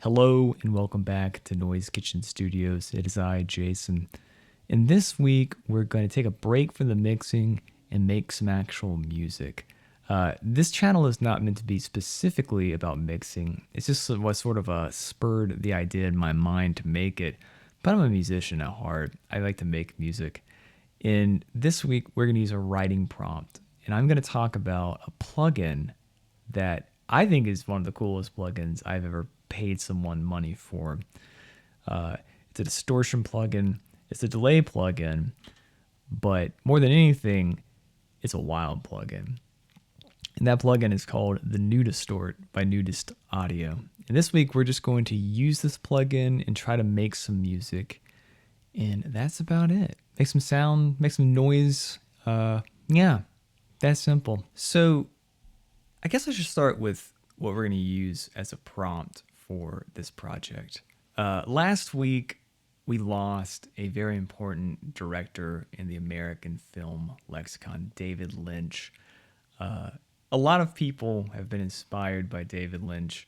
Hello and welcome back to Noise Kitchen Studios. It is I, Jason. And this week, we're going to take a break from the mixing and make some actual music. This channel is not meant to be specifically about mixing. It's just what sort of spurred the idea in my mind to make it. But I'm a musician at heart. I like to make music. And this week, we're going to use a writing prompt. And I'm going to talk about a plugin that I think is one of the coolest plugins I've ever paid someone money for. It's a distortion plugin. It's a delay plugin. But more than anything, it's a wild plugin. And that plugin is called the Nudistort by Nudist Audio. And this week, we're just going to use this plugin and try to make some music. And that's about it. Make some sound, make some noise. Yeah, that's simple. So I guess I should start with what we're going to use as a prompt for this project. Last week, we lost a very important director in the American film lexicon, David Lynch. A lot of people have been inspired by David Lynch.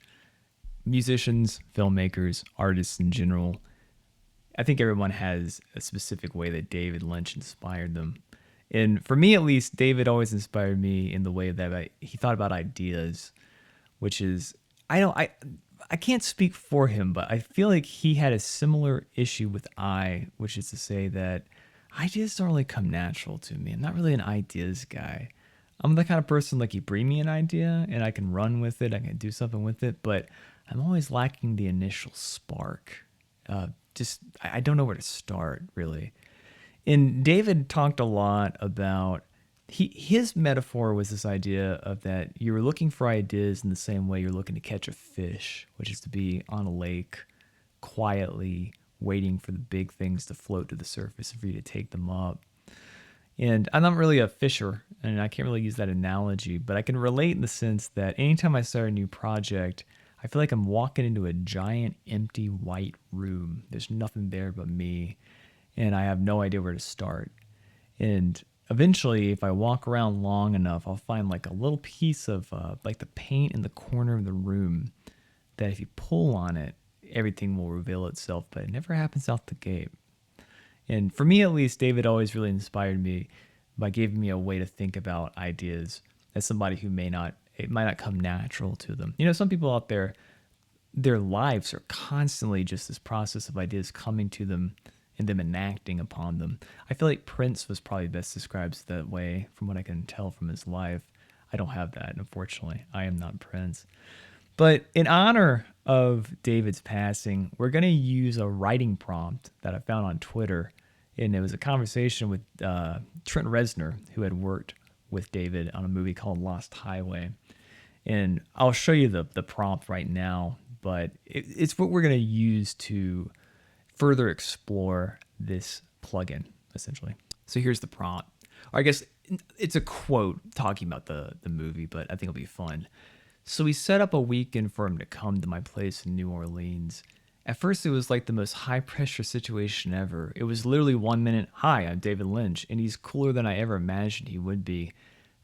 Musicians, filmmakers, artists in general. I think everyone has a specific way that David Lynch inspired them. And for me, at least, David always inspired me in the way that he thought about ideas, which is, I can't speak for him, but I feel like he had a similar issue with which is to say that ideas don't really come natural to me. I'm not really an ideas guy. I'm the kind of person, like, you bring me an idea and I can run with it, I can do something with it, but I'm always lacking the initial spark. I don't know where to start, really. And David talked a lot about, his metaphor was this idea of that you were looking for ideas in the same way you're looking to catch a fish, which is to be on a lake, quietly waiting for the big things to float to the surface and for you to take them up. And I'm not really a fisher, and I can't really use that analogy, but I can relate in the sense that anytime I start a new project, I feel like I'm walking into a giant empty white room. There's nothing there but me, and I have no idea where to start. And eventually, if I walk around long enough, I'll find like a little piece of like the paint in the corner of the room that if you pull on it, everything will reveal itself, but it never happens out the gate. And for me, at least, David always really inspired me by giving me a way to think about ideas as somebody who it might not come natural to them. You know, some people out there, their lives are constantly just this process of ideas coming to them and them enacting upon them. I feel like Prince was probably best described that way from what I can tell from his life. I don't have that, unfortunately. I am not Prince. But in honor of David's passing, we're going to use a writing prompt that I found on Twitter. And it was a conversation with Trent Reznor, who had worked with David on a movie called Lost Highway. And I'll show you the prompt right now, but it's what we're going to use to further explore this plugin, essentially. So here's the prompt. Or I guess it's a quote talking about the movie, but I think it'll be fun. So we set up a weekend for him to come to my place in New Orleans. At first, it was like the most high-pressure situation ever. It was literally 1 minute, "Hi, I'm David Lynch," and he's cooler than I ever imagined he would be.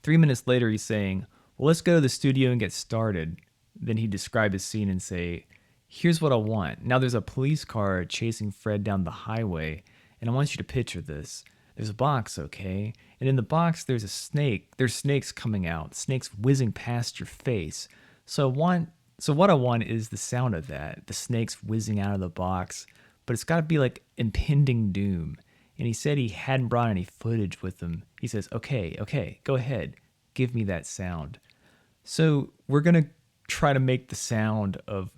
3 minutes later, he's saying, "Well, let's go to the studio and get started." Then he'd describe his scene and say, "Here's what I want. Now there's a police car chasing Fred down the highway, and I want you to picture this. There's a box, okay? And in the box, there's a snake. There's snakes coming out, snakes whizzing past your face. So what I want is the sound of that, the snakes whizzing out of the box, but it's got to be like impending doom." And he said he hadn't brought any footage with him. He says, okay, go ahead. Give me that sound. So we're going to try to make the sound of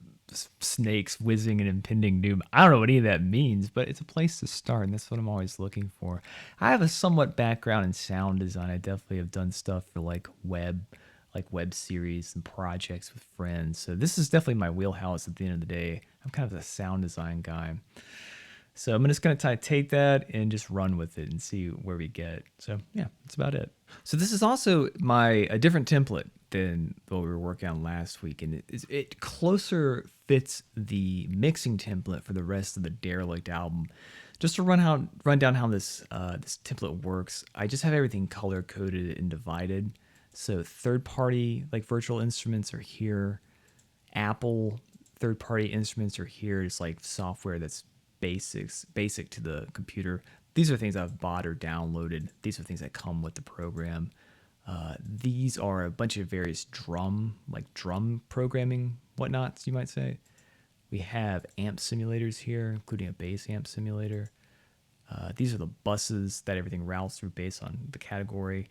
snakes whizzing and impending doom. I don't know what any of that means, but it's a place to start, and that's what I'm always looking for. I have a somewhat background in sound design. I definitely have done stuff for like web series and projects with friends. So this is definitely my wheelhouse at the end of the day. I'm kind of a sound design guy. So I'm just going to take that and just run with it and see where we get. So yeah, that's about it. So this is also a different template than what we were working on last week. And it closer fits the mixing template for the rest of the Derelict album. Just to run down how this template works, I just have everything color coded and divided. So third party like virtual instruments are here. Apple third-party instruments are here. It's like software that's basic to the computer. These are things I've bought or downloaded. These are things that come with the program. These are a bunch of various drum programming whatnots, you might say. We have amp simulators here, including a bass amp simulator. These are the buses that everything routes through based on the category.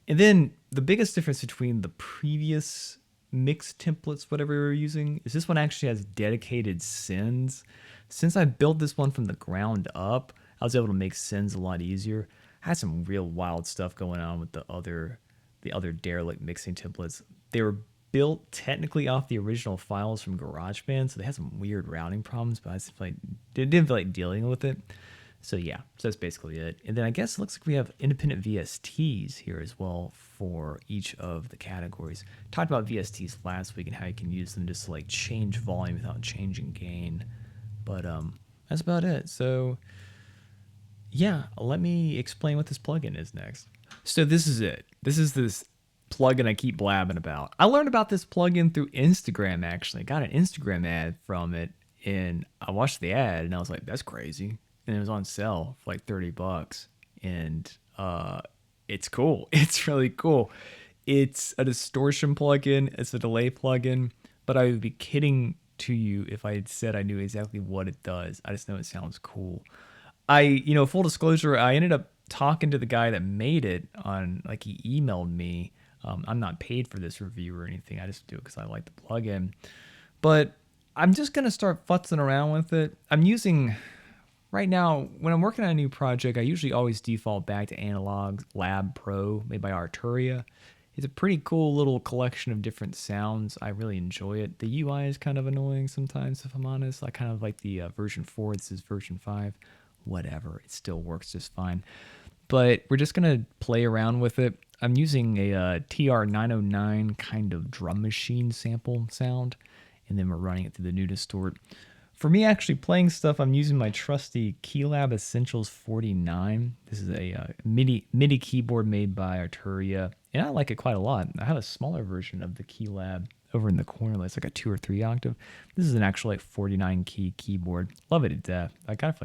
And then the biggest difference between the previous mix templates, whatever we were using, is this one actually has dedicated sends. Since I built this one from the ground up, I was able to make sends a lot easier. I had some real wild stuff going on with the other derelict mixing templates. They were built technically off the original files from GarageBand, so they had some weird routing problems, but I didn't feel like dealing with it. So yeah, so that's basically it. And then I guess it looks like we have independent VSTs here as well for each of the categories. Talked about VSTs last week and how you can use them just to like change volume without changing gain. But that's about it. So yeah, let me explain what this plugin is next. So this is it. This is this plugin I keep blabbing about. I learned about this plugin through Instagram, actually. I got an Instagram ad from it, and I watched the ad, and I was like, that's crazy. And it was on sale for like $30. And it's cool. It's really cool. It's a distortion plugin. It's a delay plugin. But I would be kidding to you if I had said I knew exactly what it does. I just know it sounds cool. Full disclosure, I ended up talking to the guy that made it on, like, he emailed me. I'm not paid for this review or anything. I just do it because I like the plugin. But I'm just going to start futzing around with it. I'm using, right now, when I'm working on a new project, I usually always default back to Analog Lab Pro, made by Arturia. It's a pretty cool little collection of different sounds. I really enjoy it. The UI is kind of annoying sometimes, if I'm honest. I kind of like the version 4. This is version 5. Whatever. It still works just fine. But we're just going to play around with it. I'm using a TR-909 kind of drum machine sample sound, and then we're running it through the Nudistort. For me actually playing stuff, I'm using my trusty Keylab Essentials 49. This is a MIDI keyboard made by Arturia, and I like it quite a lot. I have a smaller version of the Keylab over in the corner. It's like a 2 or 3 octave. This is an actual like 49 key keyboard. Love it to death. I got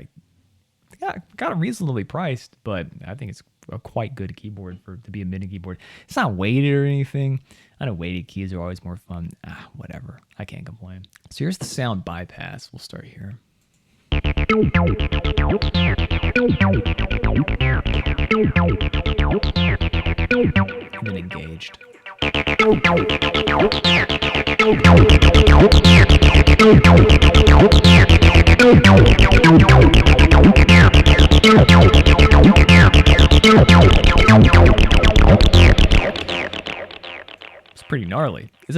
it reasonably priced, but I think it's a quite good keyboard to be a MIDI keyboard. It's not weighted or anything. I know weighted keys are always more fun. Whatever. I can't complain. So here's the sound bypass. We'll start here. And then engaged. It's pretty gnarly. It's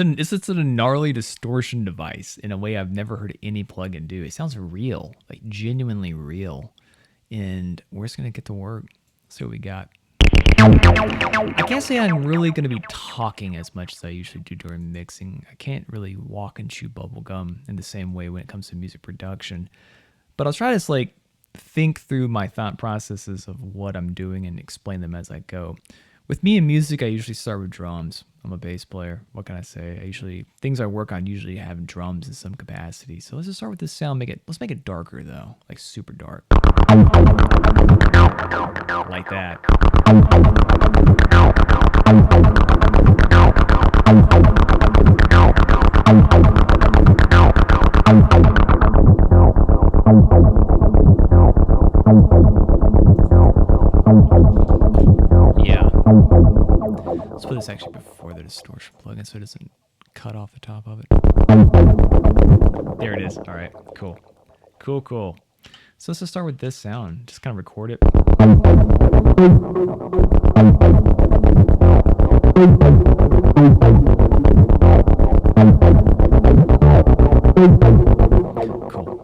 a gnarly distortion device in a way I've never heard any plugin do. It sounds real, like genuinely real. And we're just gonna get to work. See what we got. I can't say I'm really going to be talking as much as I usually do during mixing. I can't really walk and chew bubblegum in the same way when it comes to music production. But I'll try to think through my thought processes of what I'm doing and explain them as I go. With me in music, I usually start with drums. I'm a bass player. What can I say? Things I work on usually have drums in some capacity. So let's just start with this sound. Let's make it darker though, like super dark. Like that. Yeah. Let's put this actually before the distortion plugin so it doesn't cut off the top of it. There it is. All right, cool. Cool. So let's just start with this sound. Just kind of record it. Cool.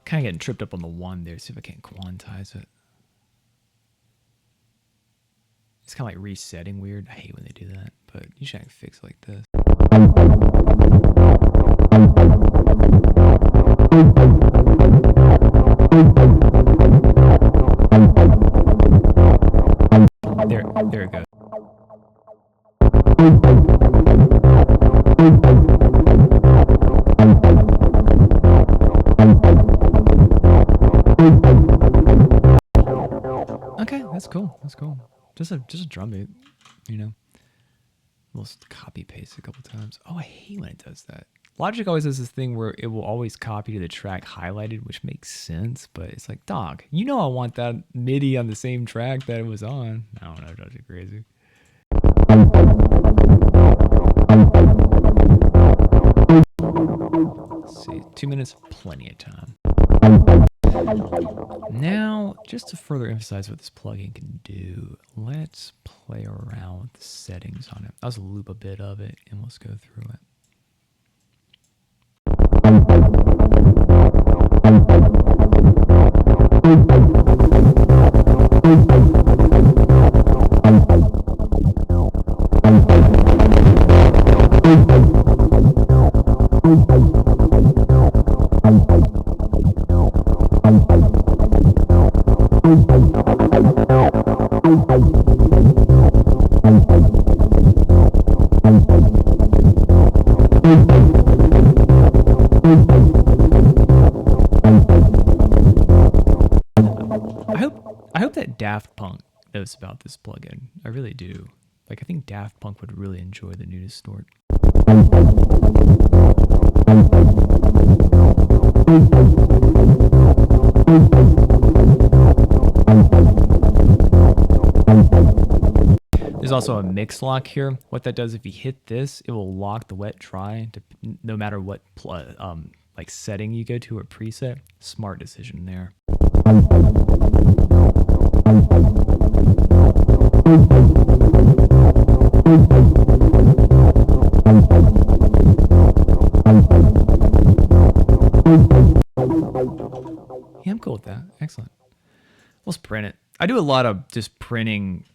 Kind of getting tripped up on the one there. See if I can't quantize it. It's kind of like resetting weird. I hate when they do that, but usually I can fix it like this. There it goes. Okay, that's cool. That's cool. Just a drum beat, you know. We'll copy paste a couple times. Oh, I hate when it does that. Logic always does this thing where it will always copy to the track highlighted, which makes sense, but it's like, dog, you know I want that MIDI on the same track that it was on. I don't know, it drives you crazy. Let's see, 2 minutes, plenty of time. Now, just to further emphasize what this plugin can do, let's play around with the settings on it. I'll just loop a bit of it and let's go through it. I hope that Daft Punk knows about this plugin. I really do. Like, I think Daft Punk would really enjoy the Nudistort. There's also a mix lock here. What that does, if you hit this, it will lock the wet dry to, no matter what like setting you go to or preset. Smart decision there. Yeah, I'm cool with that. Excellent. Let's print it. I do a lot of just printing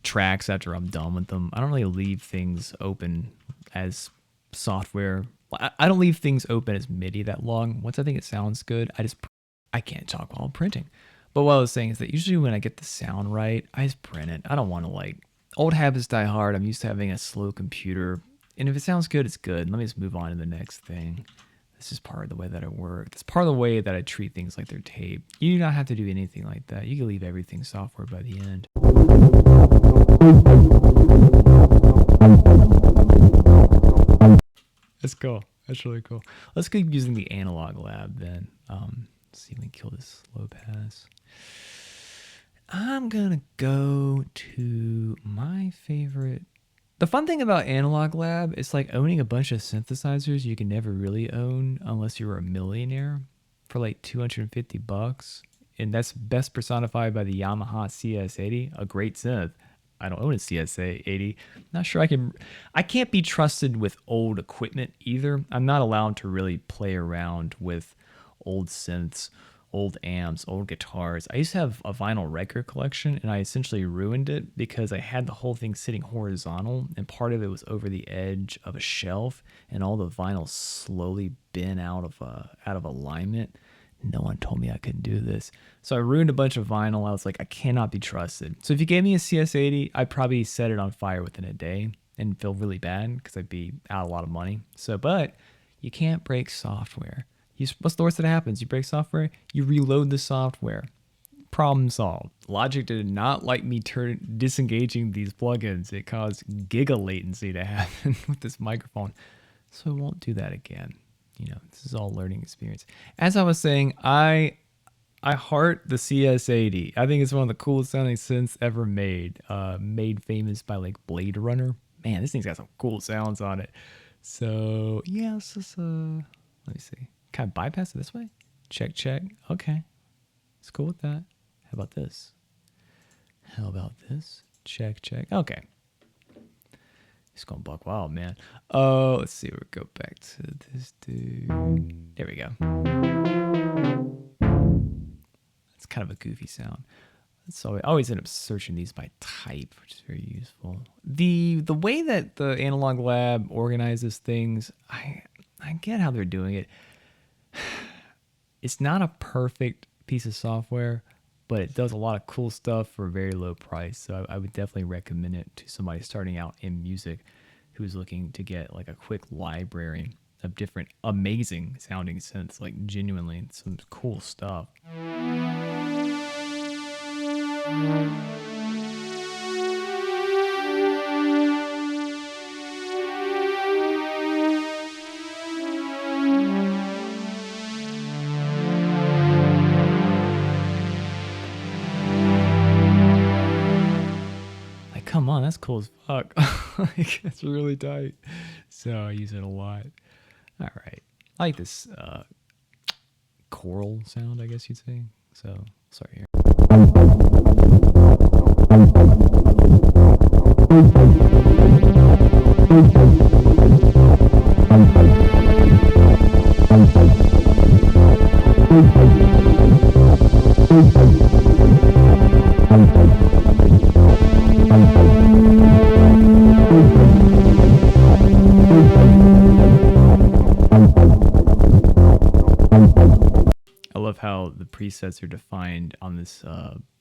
tracks after I'm done with them. I don't really leave things open as software. I don't leave things open as MIDI that long. Once I think it sounds good, I can't talk while I'm printing. But what I was saying is that usually when I get the sound right, I just print it. I don't want to like, old habits die hard. I'm used to having a slow computer. And if it sounds good, it's good. Let me just move on to the next thing. This is part of the way that I work. It's part of the way that I treat things like they're tape. You do not have to do anything like that. You can leave everything software by the end. That's cool. That's really cool. Let's keep using the analog lab then. Let's see if we can kill this low pass. I'm gonna go to my favorite. The fun thing about Analog Lab is like owning a bunch of synthesizers you can never really own unless you're a millionaire for like $250. And that's best personified by the Yamaha CS80, a great synth. I don't own a CS80. Not sure I can't be trusted with old equipment either. I'm not allowed to really play around with old synths, old amps, old guitars. I used to have a vinyl record collection and I essentially ruined it because I had the whole thing sitting horizontal and part of it was over the edge of a shelf and all the vinyl slowly bent out of alignment. No one told me I couldn't do this. So I ruined a bunch of vinyl. I was like, I cannot be trusted. So if you gave me a CS80, I'd probably set it on fire within a day and feel really bad because I'd be out a lot of money. So, but you can't break software. What's the worst that happens? You break software, you reload the software. Problem solved. Logic did not like me disengaging these plugins. It caused giga latency to happen with this microphone. So I won't do that again. You know, this is all learning experience. As I was saying, I heart the CS80. I think it's one of the coolest sounding synths ever made. Made famous by like Blade Runner. Man, this thing's got some cool sounds on it. So yeah, let's just let me see. Can I bypass it this way? Check, check. Okay. It's cool with that. How about this? How about this? Check, check. Okay. It's going buck wild, man. Let's see. We'll go back to this dude. There we go. It's kind of a goofy sound. So I always end up searching these by type, which is very useful. The way that the Analog Lab organizes things, I get how they're doing it. It's not a perfect piece of software, but it does a lot of cool stuff for a very low price. So I would definitely recommend it to somebody starting out in music who's looking to get like a quick library of different amazing sounding synths, like genuinely some cool stuff. Come on, that's cool as fuck. Like, that's really tight. So I use it a lot. All right. I like this choral sound, I guess you'd say. So, sorry here. I love how the presets are defined on this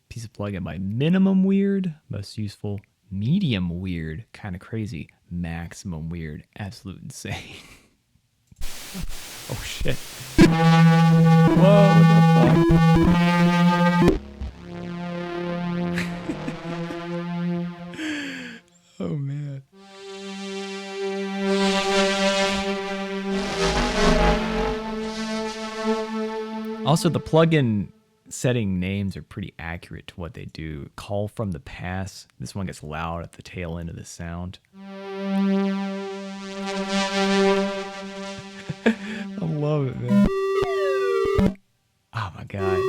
piece of plugin by minimum weird, most useful, medium weird, kind of crazy, maximum weird, absolute insane. Oh shit. Whoa, what the fuck? Oh man. Also, the plugin setting names are pretty accurate to what they do. Call from the pass. This one gets loud at the tail end of the sound. I love it, man. Oh my god.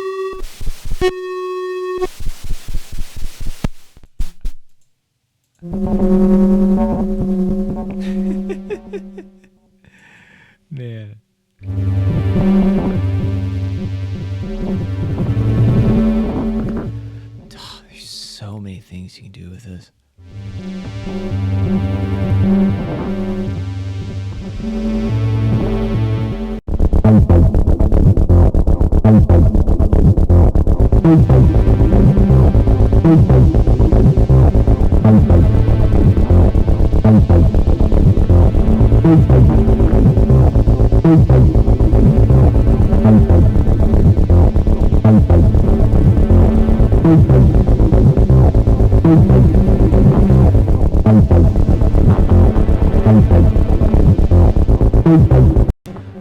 Man. Oh, there's so many things you can do with this.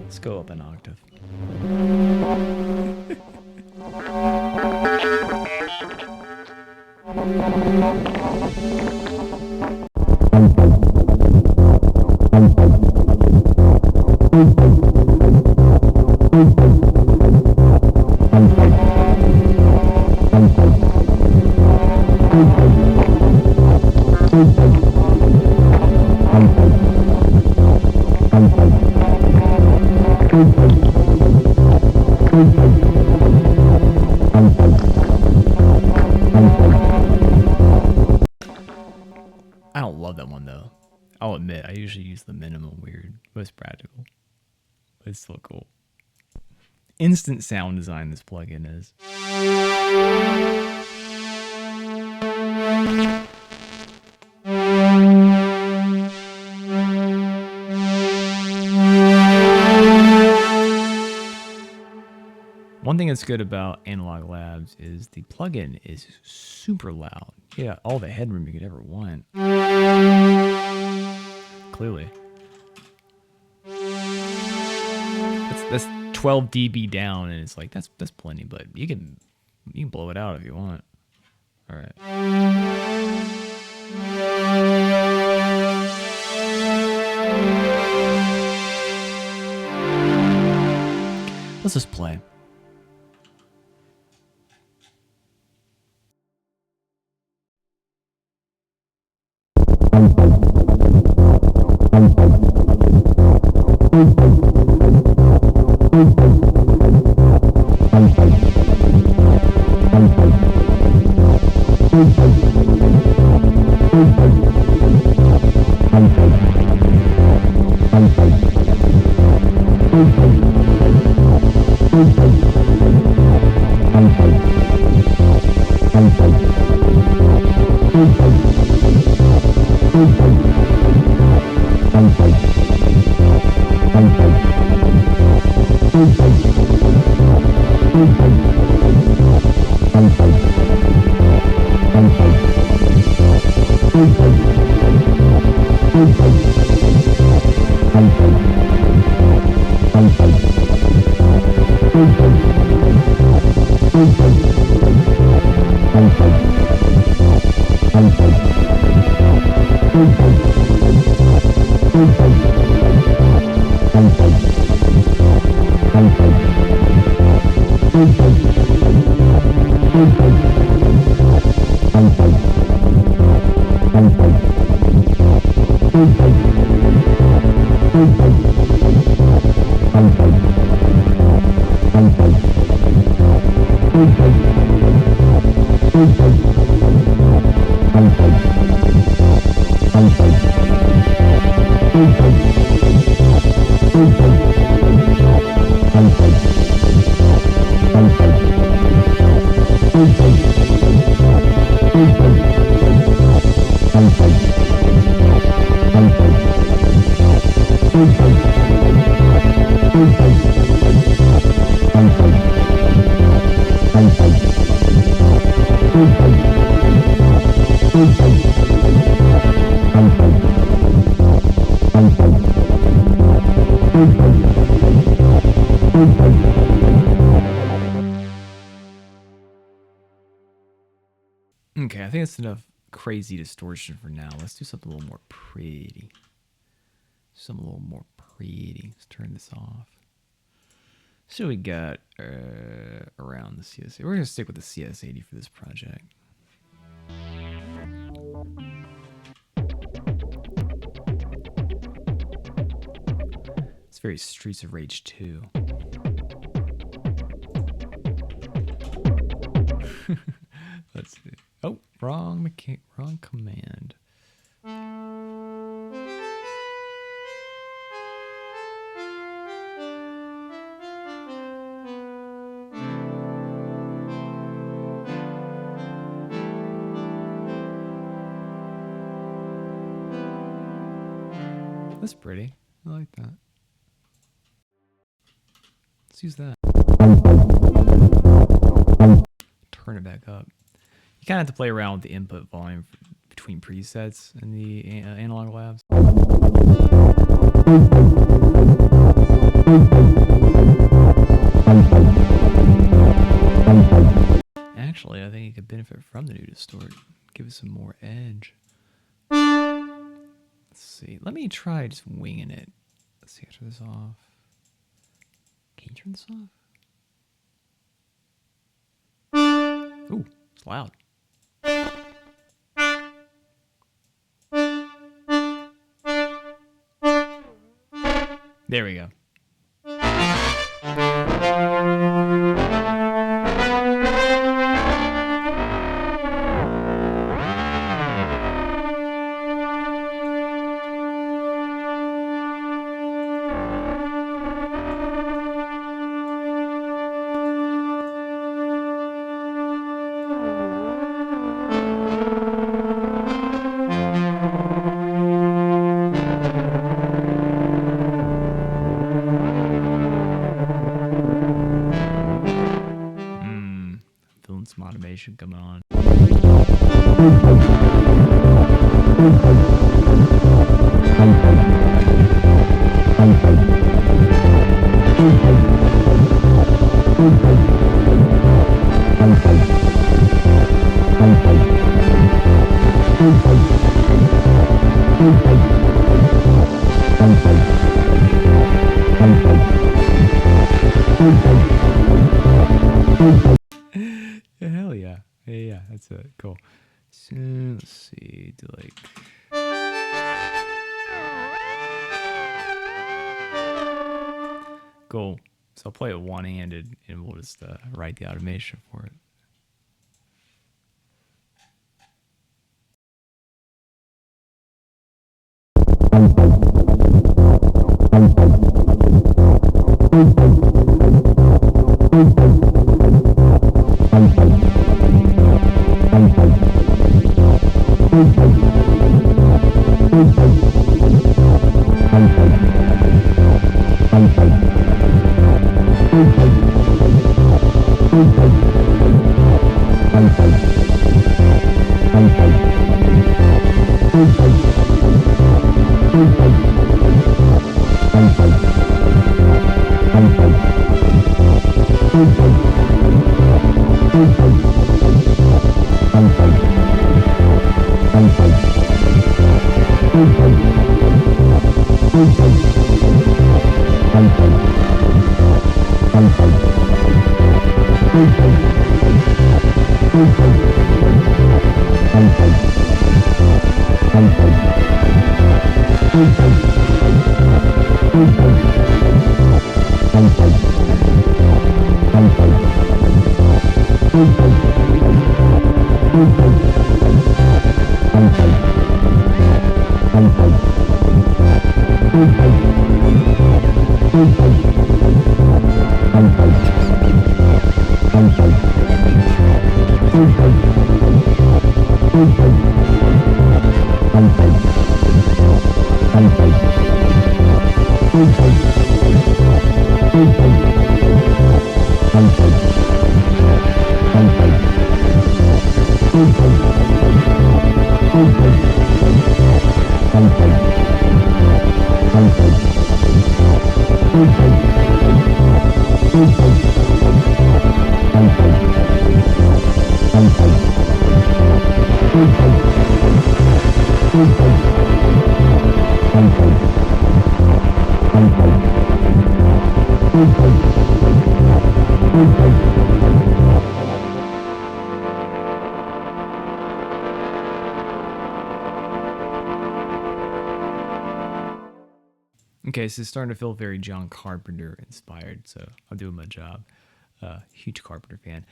Let's go up an octave. I don't love that one though. I'll admit, I usually use the minimum weird, most practical. But it's still cool. Instant sound design this plugin is. One thing that's good about Analog Labs is the plugin is super loud. Yeah, all the headroom you could ever want. Clearly. That's 12 dB down, and it's like that's plenty, but you can blow it out if you want. All right. Let's just play. Okay, I think that's enough crazy distortion for now. Let's do something a little more pretty. Something a little more pretty. Let's turn this off. So we got around the CS80. We're going to stick with the CS80 for this project. It's very Streets of Rage 2. Let's see. Oh, wrong command. That's pretty. I like that. Let's use that. Turn it back up. You kind of have to play around with the input volume between presets in the analog labs. Actually, I think you could benefit from the Nudistort. Give it some more edge. Let's see. Let me try just winging it. Let's see. I turn this off. Can you turn this off? Ooh, it's loud. There we go. Some automation coming on. Hell yeah. Yeah, that's it. Cool. So let's see, do like Cool. So I'll play it one-handed, and we'll just write the automation for it. Okay, so it's starting to feel very John Carpenter inspired, so I'm doing my job. Huge Carpenter fan.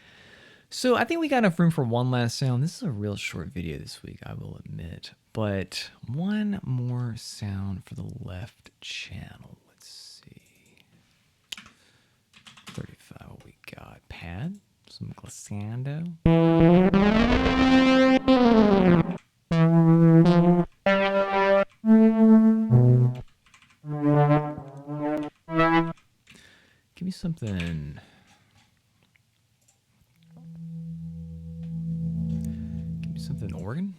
So I think we got enough room for one last sound. This is a real short video this week, I will admit. But one more sound for the left channel. Let's see. 35, what we got? Pad, some glissando. Give me something. Give me something organ.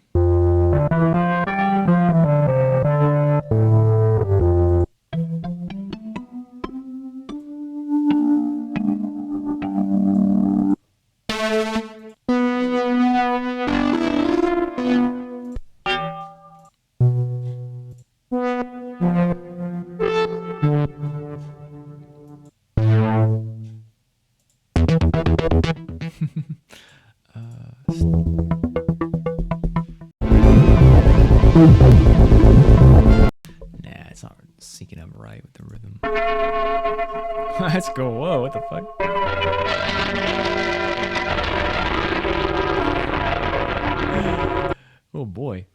Nah, it's not syncing up right with the rhythm. Let's go. Whoa, what the fuck? Oh boy.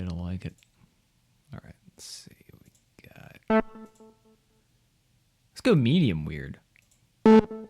I like it. All right, let's see what we got. Let's go medium weird. Ooh.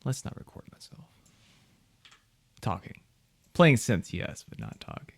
Let's not record myself. Talking. Playing synths, yes, but not talking.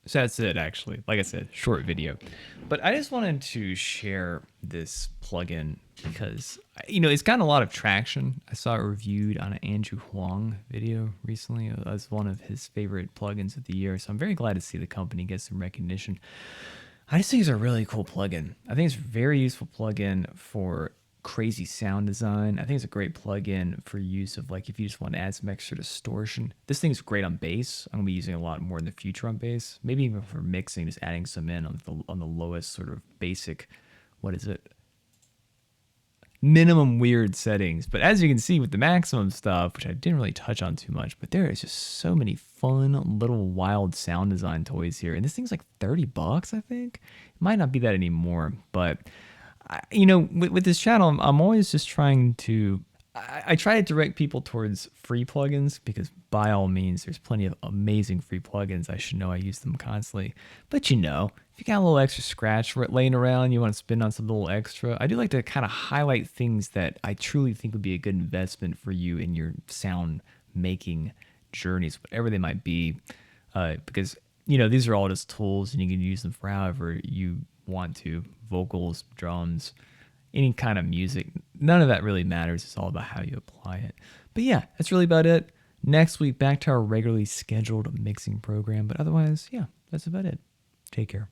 So that's it, actually. Like I said, short video. But I just wanted to share this plugin because, it's gotten a lot of traction. I saw it reviewed on an Andrew Huang video recently as one of his favorite plugins of the year. So I'm very glad to see the company get some recognition. I just think it's a really cool plugin. I think it's a very useful plugin for crazy sound design. I think it's a great plugin for use of if you just want to add some extra distortion. This thing's great on bass. I'm gonna be using a lot more in the future on bass. Maybe even for mixing, just adding some in on the lowest sort of basic, minimum weird settings. But as you can see with the maximum stuff, which I didn't really touch on too much, but there is just so many fun little wild sound design toys here. And this thing's like $30, I think. It might not be that anymore, but with this channel, I'm always just trying to, I try to direct people towards free plugins because by all means, there's plenty of amazing free plugins. I should know I use them constantly. But if you got a little extra scratch laying around, you want to spend on some little extra, I do like to kind of highlight things that I truly think would be a good investment for you in your sound making journeys, whatever they might be. Because, these are all just tools and you can use them for however you want to. Vocals, drums, any kind of music, none of that really matters. It's all about how you apply it. But yeah, that's really about it. Next week, back to our regularly scheduled mixing program. But otherwise, yeah, that's about it. Take care.